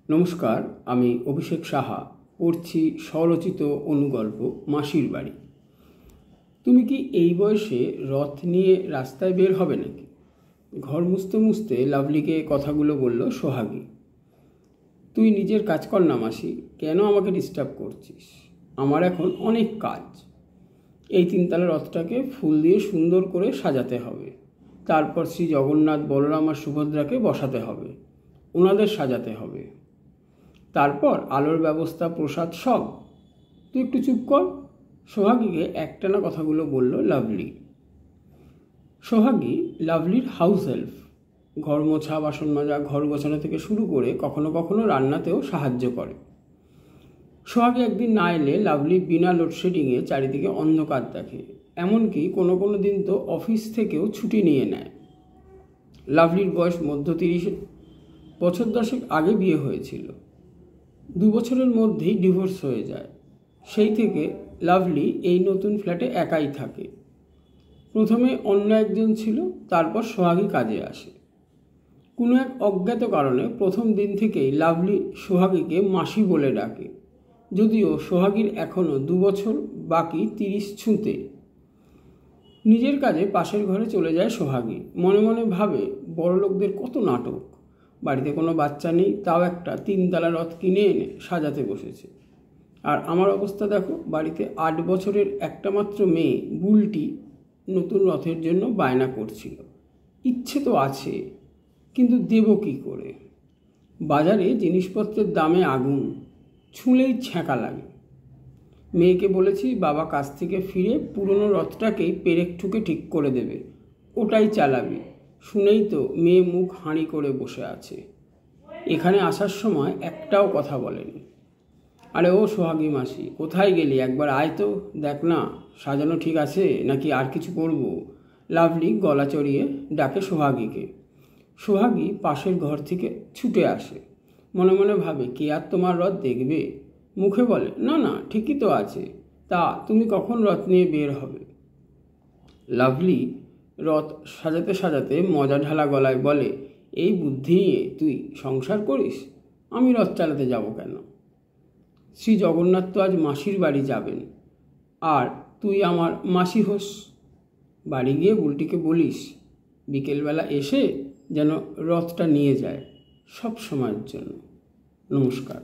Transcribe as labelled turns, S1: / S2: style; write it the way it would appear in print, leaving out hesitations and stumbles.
S1: নমস্কার, আমি অভিষেক সাহা পড়ছি স্বরচিত অনুগল্প মাসির বাড়ি। তুমি কি এই বয়সে রথ নিয়ে রাস্তায় বের হবে নাকি? ঘর মুছতে মুছতে লাভলিকে কথাগুলো বলল সোহাগী। তুই নিজের কাজ কর না মাসি, কেন আমাকে ডিস্টার্ব করছিস? আমার এখন অনেক কাজ। এই তিনতলা রথটাকে ফুল দিয়ে সুন্দর করে সাজাতে হবে, তারপর শ্রী জগন্নাথ, বলরাম আর সুভদ্রাকে বসাতে হবে, ওনাদের সাজাতে হবে, তারপর আলোর ব্যবস্থা, প্রসাদ সব। তুই একটু চুপ কর। সোহাগীকে একটানা কথাগুলো বলল লাভলি। সোহাগী লাভলির হাউস হেল্প, ঘর মোছা, বাসন মাজা, ঘর গোছানো থেকে শুরু করে কখনো কখনো রান্নাতেও সাহায্য করে। সোহাগী একদিন না এলে লাভলি বিনা লোডশেডিংয়ে চারিদিকে অন্ধকার দেখে, এমনকি কোনো কোনো দিন তো অফিস থেকেও ছুটি নিয়ে নেয়। লাভলির বয়স মধ্য 30, বছর 10 আগে বিয়ে হয়েছিল। 2 বছরের মধ্যেই ডিভোর্স হয়ে যায়। সেই থেকে লাভলি এই নতুন ফ্ল্যাটে একাই থাকে। প্রথমে অন্য একজন ছিল, তারপর সোহাগী কাজে আসে। কোনো এক অজ্ঞাত কারণে প্রথম দিন থেকেই লাভলি সোহাগীকে মাসি বলে ডাকে, যদিও সোহাগীর এখনও 2 বছর বাকি 30 ছুঁতে। নিজের কাজে পাশের ঘরে চলে যায় সোহাগী। মনে মনে ভাবে, বড়লোকদের কত নাটক। বাড়িতে কোনো বাচ্চা নেই, তাও একটা 3তলা রথ কিনে এনে সাজাতে বসেছে। আর আমার অবস্থা দেখো, বাড়িতে 8 বছরের একটা মাত্র মেয়ে বুলটি নতুন রথের জন্য বায়না করছিল। ইচ্ছে তো আছে, কিন্তু দেব কী করে? বাজারে জিনিসপত্রের দামে আগুন, ছুঁলেই ছ্যাঁকা লাগে। মেয়েকে বলেছি বাবা কাজ থেকে ফিরে পুরনো রথটাকেই পেরেক ঠুকে ঠিক করে দেবে, ওটাই চালাবি। শুনেই তো মেয়ে মুখ হাঁড়ি করে বসে আছে। এখানে আসার সময় একটাও কথা বলেনি। আরে ও সোহাগী মাসি, কোথায় গেলি? একবার আয় তো, দেখ না সাজানো ঠিক আছে নাকি আর কিছু করব। লাভলি গলা চড়িয়ে ডাকে সোহাগীকে। সোহাগী পাশের ঘর থেকে ছুটে আসে। মনে মনে ভাবে, কে আর তোমার রথ দেখবে? মুখে বলে, না না ঠিকই তো আছে। তা তুমি কখন রথ নিয়ে বের হবে? লাভলি রথ সাজাতে সাজাতে মজা ঢালা গলায় বলে, এই বুদ্ধি নিয়ে তুই সংসার করিস? আমি রথ চালাতে যাব কেন? শ্রী জগন্নাথ তো আজ মাসির বাড়ি যাবেন, আর তুই আমার মাসি হোস। বাড়ি গিয়ে বুলটিকে বলিস বিকেলবেলা এসে যেন রথটা নিয়ে যায়, সব সময়ের জন্য। নমস্কার।